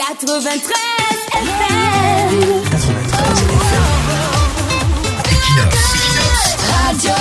93 FM. 93 Equinox Radio.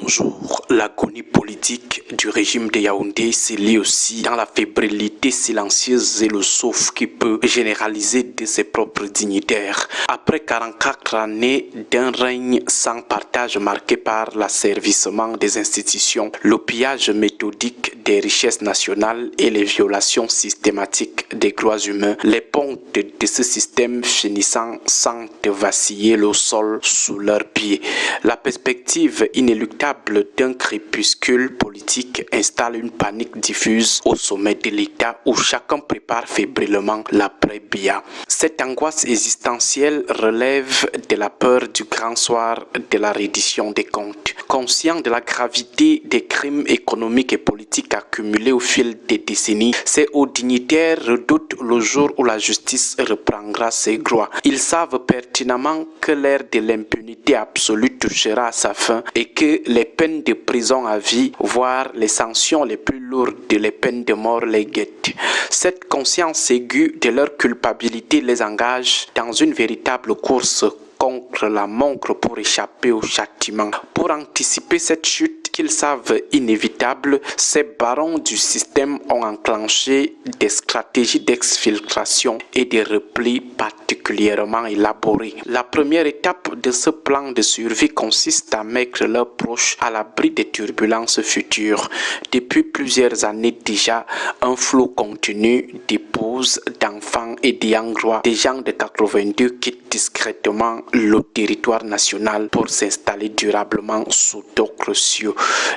Bonjour. L'agonie politique du régime de Yaoundé se lie aussi dans la fébrilité silencieuse et le souffle qui peut généraliser de ses propres dignitaires. Après 44 années d'un règne sans partage marqué par l'asservissement des institutions, le pillage méthodique des richesses nationales et les violations systématiques des droits humains, les pontes de ce système finissant sans vaciller le sol sous leurs pieds. La perspective inéluctable d'un crépuscule politique installe une panique diffuse au sommet de l'État où chacun prépare fébrilement l'après-Biya. Cette angoisse existentielle relève de la peur du grand soir de la reddition des comptes. Conscient de la gravité des crimes économiques et politiques accumulés au fil des décennies, ces hauts dignitaires redoutent le jour où la justice reprendra ses droits. Ils savent pertinemment que l'ère de l'impunité absolue touchera à sa fin et que les peines de prison à vie, voire les sanctions les plus lourdes, les peines de mort les guettent. Cette conscience aiguë de leur culpabilité les engage dans une véritable course contre la montre pour échapper au châtiment. Pour anticiper cette chute qu'ils savent inévitable, ces barons du système ont enclenché des stratégies d'exfiltration et de repli particulièrement élaborées. La première étape de ce plan de survie consiste à mettre leurs proches à l'abri des turbulences futures. Depuis plusieurs années déjà, un flot continu d'épouses, d'enfants et d'ayants droit des gens de 82 quittent discrètement le territoire national pour s'installer durablement sous d'autres cieux.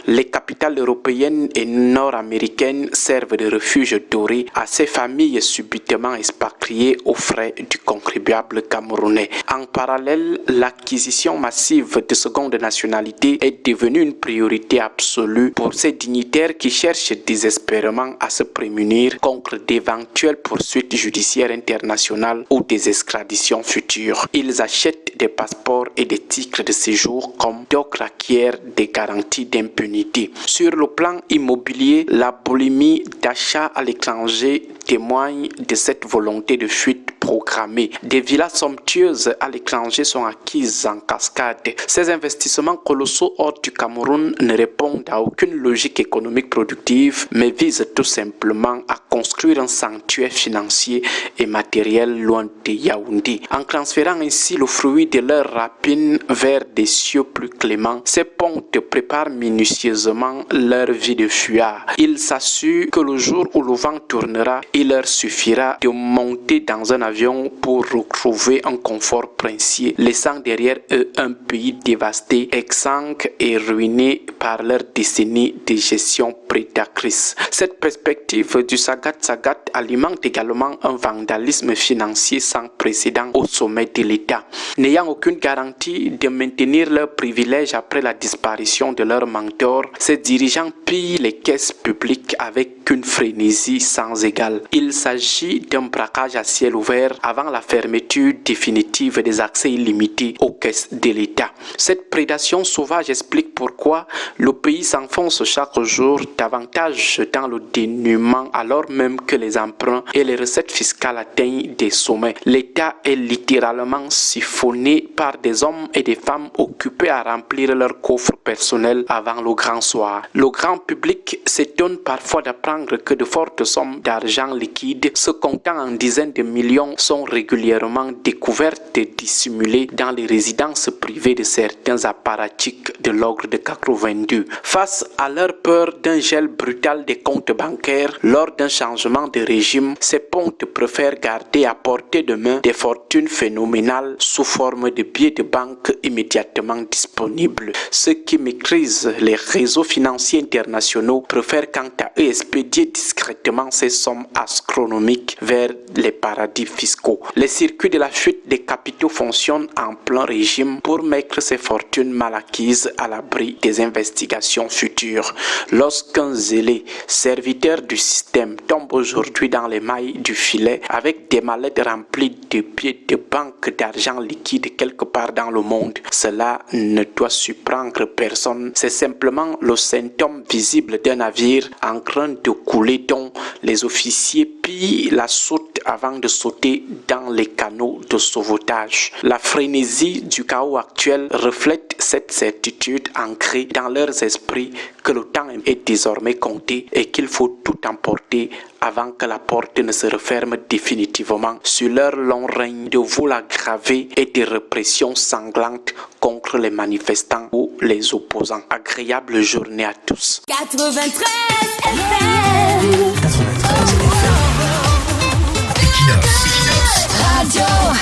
Les capitales européennes et nord-américaines servent de refuge doré à ces familles subitement expatriées aux frais du contribuable camerounais. En parallèle, l'acquisition massive de seconde nationalité est devenue une priorité absolue pour ces dignitaires qui cherchent désespérément à se prémunir contre d'éventuelles poursuites judiciaires internationales ou des extraditions futures. Ils achètent des passeports et des titres de séjour comme d'autres acquièrent des garanties d'impunité. Sur le plan immobilier, la boulimie d'achat à l'étranger témoigne de cette volonté de fuite programmée. Des villas somptueuses à l'étranger sont acquises en cascade. Ces investissements colossaux hors du Cameroun ne répondent à aucune logique économique productive, mais visent tout simplement à construire un sanctuaire financier et matériel loin de Yaoundé. En transférant ainsi le fruit de leur rapine vers des cieux plus cléments, ces pontes préparent minutieusement leur vie de fuyard. Ils s'assurent que le jour où le vent tournera, il leur suffira de monter dans un avion pour retrouver un confort princier, laissant derrière eux un pays dévasté, exsangue et ruiné par leur décennie de gestion prédatrice. Cette perspective du Sagat alimente également un vandalisme financier sans précédent au sommet de l'État. N'ayant aucune garantie de maintenir leurs privilèges après la disparition de leur mentor, ces dirigeants pillent les caisses publiques avec une frénésie sans égale. Il s'agit d'un braquage à ciel ouvert avant la fermeture définitive des accès illimités aux caisses de l'État. Cette prédation sauvage explique pourquoi le pays s'enfonce chaque jour davantage dans le dénuement alors même que les emprunts et les recettes fiscales atteignent des sommets. L'État est littéralement siphonné par des hommes et des femmes occupés à remplir leurs coffres personnels avant le grand soir. Le grand public s'étonne parfois d'apprendre que de fortes sommes d'argent liquide, se comptant en dizaines de millions, sont régulièrement découvertes et dissimulées dans les résidences privées de certains apparatchiks de l'ordre de 82. Face à leur peur d'un gel brutal des comptes bancaires lors d'un changement de régime, ces pontes préfèrent garder à portée de main des fortunes phénoménales sous forme de billets de banque immédiatement disponibles. Ceux qui maîtrisent les réseaux financiers internationaux préfèrent quant à eux expédier discrètement ces sommes astronomiques vers les paradis fiscaux. Les circuits de la fuite des capitaux fonctionnent en plein régime pour mettre ces fortunes mal acquises à l'abri des investigations futures. Lorsqu'un zélé, serviteur du système, tombe aujourd'hui dans les mailles du filet avec des mallettes remplies de billets de banque d'argent liquide quelque part dans le monde, cela ne doit surprendre personne. C'est simplement le symptôme visible d'un navire en train de couler dont les officiers pillent la soute minutes avant de sauter dans les canaux de sauvetage. La frénésie du chaos actuel reflète cette certitude ancrée dans leurs esprits que le temps est désormais compté et qu'il faut tout emporter avant que la porte ne se referme définitivement sur leur long règne de vol aggravé et de répression sanglante contre les manifestants ou les opposants. Agréable journée à tous. 93 FM. 93 FM. Equinox. Radio.